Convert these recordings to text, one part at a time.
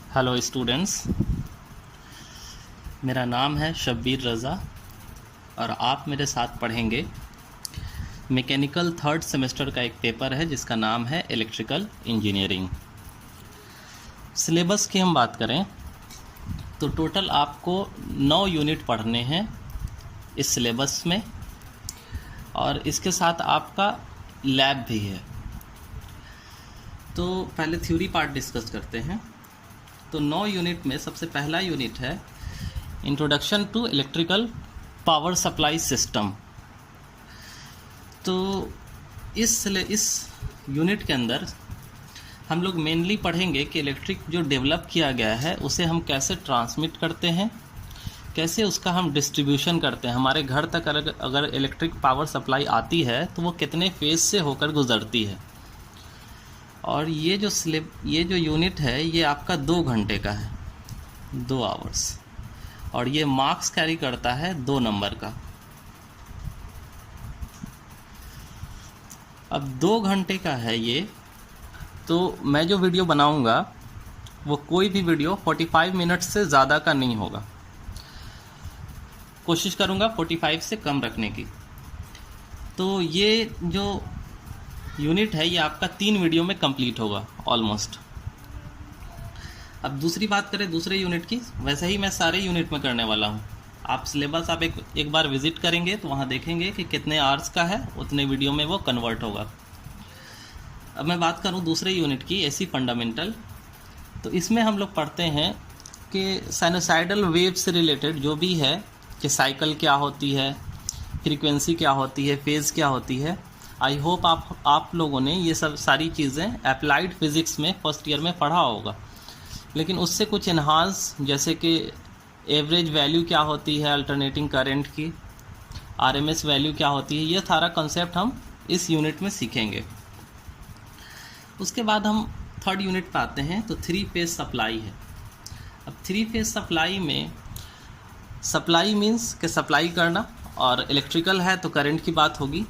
Hello students, मेरा नाम है शब्बीर रज़ा और आप मेरे साथ पढ़ेंगे मैकेनिकल थर्ड सेमेस्टर का एक पेपर है जिसका नाम है इलेक्ट्रिकल इंजीनियरिंग। सिलेबस की हम बात करें तो टोटल आपको 9 यूनिट पढ़ने हैं इस सिलेबस में और इसके साथ आपका लैब भी है। तो पहले थ्योरी पार्ट डिस्कस करते हैं। तो 9 यूनिट में सबसे पहला यूनिट है introduction to electrical power supply system. तो इस यूनिट के अंदर हम लोग मेनली पढ़ेंगे कि इलेक्ट्रिक जो डेवलप किया गया है उसे हम कैसे ट्रांसमिट करते हैं, कैसे उसका हम डिस्ट्रीब्यूशन करते हैं। हमारे घर तक अगर इलेक्ट्रिक पावर सप्लाई आती है तो वो कितने फेज से होकर गुजरती है। और ये जो यूनिट है ये आपका 2 घंटे का है, 2 आवर्स, और ये मार्क्स कैरी करता है 2 नंबर का। अब 2 घंटे का है ये, तो मैं जो वीडियो बनाऊंगा वो कोई भी वीडियो 45 मिनट से ज़्यादा का नहीं होगा। कोशिश करूंगा 45 से कम रखने की। तो ये जो यूनिट है ये आपका 3 वीडियो में कंप्लीट होगा ऑलमोस्ट। अब दूसरी बात करें दूसरे यूनिट की, वैसे ही मैं सारे यूनिट में करने वाला हूँ। आप सिलेबस आप एक बार विजिट करेंगे तो वहाँ देखेंगे कि कितने आवर्स का है, उतने वीडियो में वो कन्वर्ट होगा। अब मैं बात करूँ दूसरे यूनिट की, एसी फंडामेंटल। तो इसमें हम लोग पढ़ते हैं कि साइनोसाइडल वेव से रिलेटेड जो भी है कि साइकिल क्या होती है, फ्रीक्वेंसी क्या होती है, फेज़ क्या होती है। आई होप आप लोगों ने ये सब सारी चीज़ें अप्लाइड फिज़िक्स में फर्स्ट ईयर में पढ़ा होगा, लेकिन उससे कुछ इन्हांस, जैसे कि एवरेज वैल्यू क्या होती है अल्टरनेटिंग करंट की, आरएमएस वैल्यू क्या होती है, ये सारा कॉन्सेप्ट हम इस यूनिट में सीखेंगे। उसके बाद हम थर्ड यूनिट पे आते हैं। तो 3 फेज सप्लाई है। अब 3 फेज सप्लाई में सप्लाई मीन्स कि सप्लाई करना, और इलेक्ट्रिकल है तो करंट की बात होगी।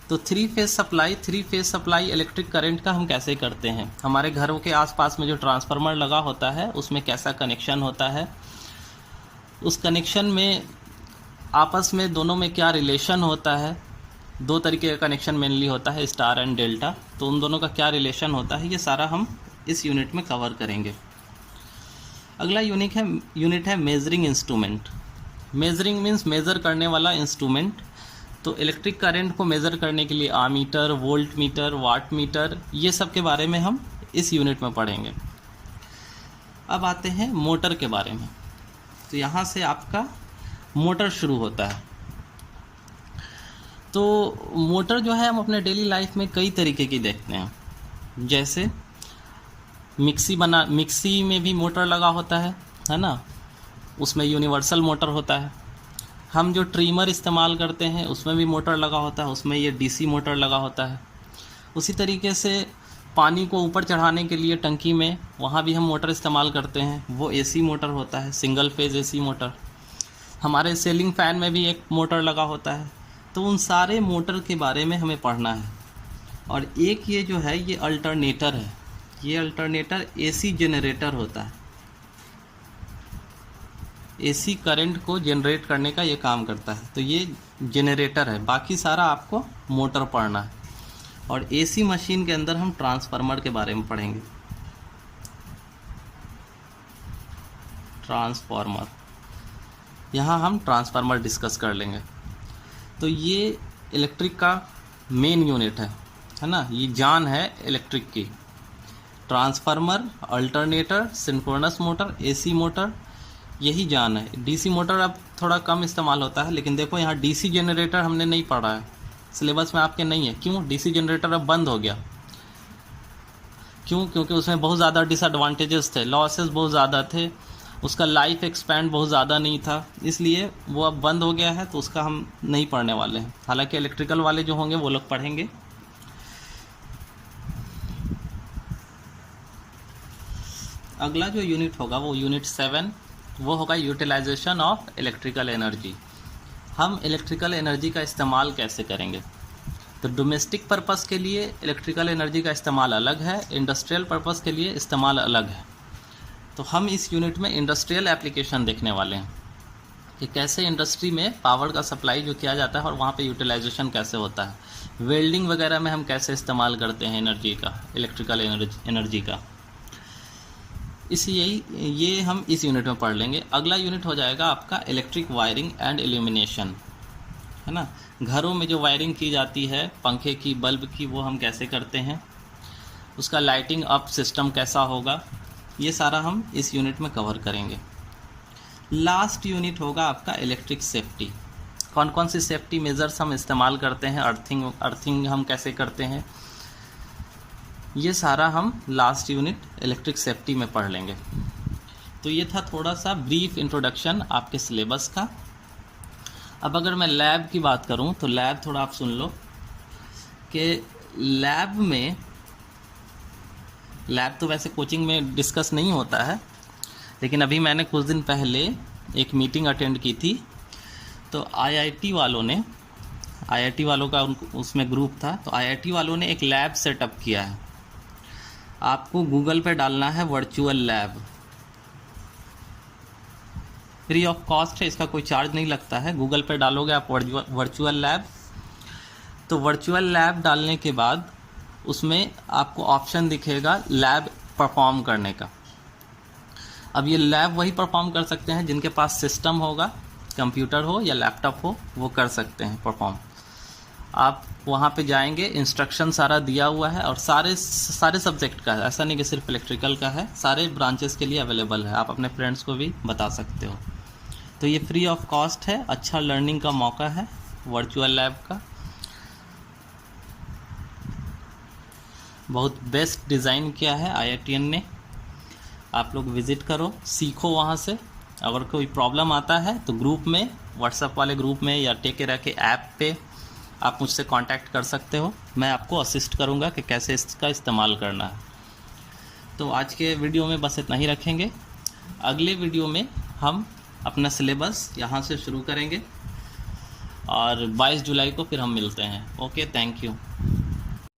तो 3 फेज सप्लाई इलेक्ट्रिक करंट का हम कैसे करते हैं। हमारे घरों के आसपास में जो ट्रांसफार्मर लगा होता है उसमें कैसा कनेक्शन होता है, उस कनेक्शन में आपस में दोनों में क्या रिलेशन होता है। 2 तरीके का कनेक्शन मेनली होता है, स्टार एंड डेल्टा। तो उन दोनों का क्या रिलेशन होता है, ये सारा हम इस यूनिट में कवर करेंगे। अगला यूनिट है measuring instrument. Measuring means measure करने वाला इंस्ट्रूमेंट। तो इलेक्ट्रिक करंट को मेज़र करने के लिए ammeter, voltmeter, wattmeter, ये सब के बारे में हम इस यूनिट में पढ़ेंगे। अब आते हैं मोटर के बारे में। तो यहाँ से आपका मोटर शुरू होता है। तो मोटर जो है हम अपने डेली लाइफ में कई तरीके की देखते हैं। जैसे मिक्सी में भी मोटर लगा होता है ना, उसमें यूनिवर्सल मोटर होता है। हम जो ट्रिमर इस्तेमाल करते हैं उसमें भी मोटर लगा होता है, उसमें ये डीसी मोटर लगा होता है। उसी तरीके से पानी को ऊपर चढ़ाने के लिए टंकी में, वहाँ भी हम मोटर इस्तेमाल करते हैं, वो एसी मोटर होता है, सिंगल फेज एसी मोटर। हमारे सीलिंग फ़ैन में भी एक मोटर लगा होता है। तो उन सारे मोटर के बारे में हमें पढ़ना है। और एक ये जो है ये अल्टरनेटर है। ये अल्टरनेटर एसी जनरेटर होता है, एसी करंट को जनरेट करने का ये काम करता है। तो ये जनरेटर है, बाकी सारा आपको मोटर पढ़ना है। और एसी मशीन के अंदर हम ट्रांसफार्मर के बारे में पढ़ेंगे। ट्रांसफार्मर, यहाँ हम ट्रांसफार्मर डिस्कस कर लेंगे। तो ये इलेक्ट्रिक का मेन यूनिट है ना, ये जान है इलेक्ट्रिक की। Transformer, alternator, synchronous motor, AC motor, यही जान है। डीसी मोटर अब थोड़ा कम इस्तेमाल होता है, लेकिन देखो यहाँ डीसी जनरेटर हमने नहीं पढ़ा है, सिलेबस में आपके नहीं है। क्यों? डीसी जनरेटर अब बंद हो गया। क्यों? क्योंकि उसमें बहुत ज़्यादा डिसएडवांटेजेस थे, लॉसेस बहुत ज़्यादा थे, उसका लाइफ एक्सपैंड बहुत ज़्यादा नहीं था, इसलिए वो अब बंद हो गया है। तो उसका हम नहीं पढ़ने वाले हैं। हालांकि इलेक्ट्रिकल वाले जो होंगे वो लोग पढ़ेंगे। अगला जो यूनिट होगा वो यूनिट 7, वो होगा यूटिलाइजेशन ऑफ इलेक्ट्रिकल एनर्जी। हम इलेक्ट्रिकल एनर्जी का इस्तेमाल कैसे करेंगे। तो डोमेस्टिक पर्पस के लिए इलेक्ट्रिकल एनर्जी का इस्तेमाल अलग है, इंडस्ट्रियल पर्पस के लिए इस्तेमाल अलग है। तो हम इस यूनिट में इंडस्ट्रियल एप्लीकेशन देखने वाले हैं कि कैसे इंडस्ट्री में पावर का सप्लाई जो किया जाता है और वहाँ पे यूटिलाइजेशन कैसे होता है। वेल्डिंग वगैरह में हम कैसे इस्तेमाल करते हैं एनर्जी का, इलेक्ट्रिकल एनर्जी का। ये हम इस यूनिट में पढ़ लेंगे। अगला यूनिट हो जाएगा आपका इलेक्ट्रिक वायरिंग एंड इल्यूमिनेशन, है ना। घरों में जो वायरिंग की जाती है पंखे की, बल्ब की, वो हम कैसे करते हैं, उसका लाइटिंग अप सिस्टम कैसा होगा, ये सारा हम इस यूनिट में कवर करेंगे। लास्ट यूनिट होगा आपका इलेक्ट्रिक सेफ्टी। कौन कौन सी सेफ्टी मेजर्स हम इस्तेमाल करते हैं, अर्थिंग हम कैसे करते हैं, ये सारा हम लास्ट यूनिट इलेक्ट्रिक सेफ्टी में पढ़ लेंगे। तो ये था थोड़ा सा ब्रीफ इंट्रोडक्शन आपके सिलेबस का। अब अगर मैं लैब की बात करूं तो लैब थोड़ा आप सुन लो कि लैब तो वैसे कोचिंग में डिस्कस नहीं होता है, लेकिन अभी मैंने कुछ दिन पहले एक मीटिंग अटेंड की थी। तो आईआईटी वालों का उसमें ग्रुप था, तो आईआईटी वालों ने एक लैब सेटअप किया है। आपको गूगल पे डालना है virtual lab, free of cost है, इसका कोई चार्ज नहीं लगता है। गूगल पे डालोगे आप वर्चुअल लैब, तो वर्चुअल लैब डालने के बाद उसमें आपको ऑप्शन दिखेगा लैब परफॉर्म करने का। अब ये लैब वही परफॉर्म कर सकते हैं जिनके पास सिस्टम होगा, कंप्यूटर हो या लैपटॉप हो, वो कर सकते हैं परफॉर्म। आप वहाँ पे जाएंगे, इंस्ट्रक्शन सारा दिया हुआ है और सारे सब्जेक्ट का है, ऐसा नहीं कि सिर्फ इलेक्ट्रिकल का है, सारे ब्रांचेस के लिए अवेलेबल है। आप अपने फ्रेंड्स को भी बता सकते हो। तो ये फ्री ऑफ कॉस्ट है, अच्छा लर्निंग का मौका है वर्चुअल लैब का। बहुत बेस्ट डिज़ाइन किया है आईआईटीएन ने। आप लोग विज़िट करो, सीखो वहाँ से। अगर कोई प्रॉब्लम आता है तो ग्रुप में, व्हाट्सएप वाले ग्रुप में या टेक केयर के ऐप पे आप मुझसे कांटेक्ट कर सकते हो। मैं आपको असिस्ट करूँगा कि कैसे इसका इस्तेमाल करना है। तो आज के वीडियो में बस इतना ही रखेंगे। अगले वीडियो में हम अपना सिलेबस यहाँ से शुरू करेंगे और 22 जुलाई को फिर हम मिलते हैं। Okay, thank you.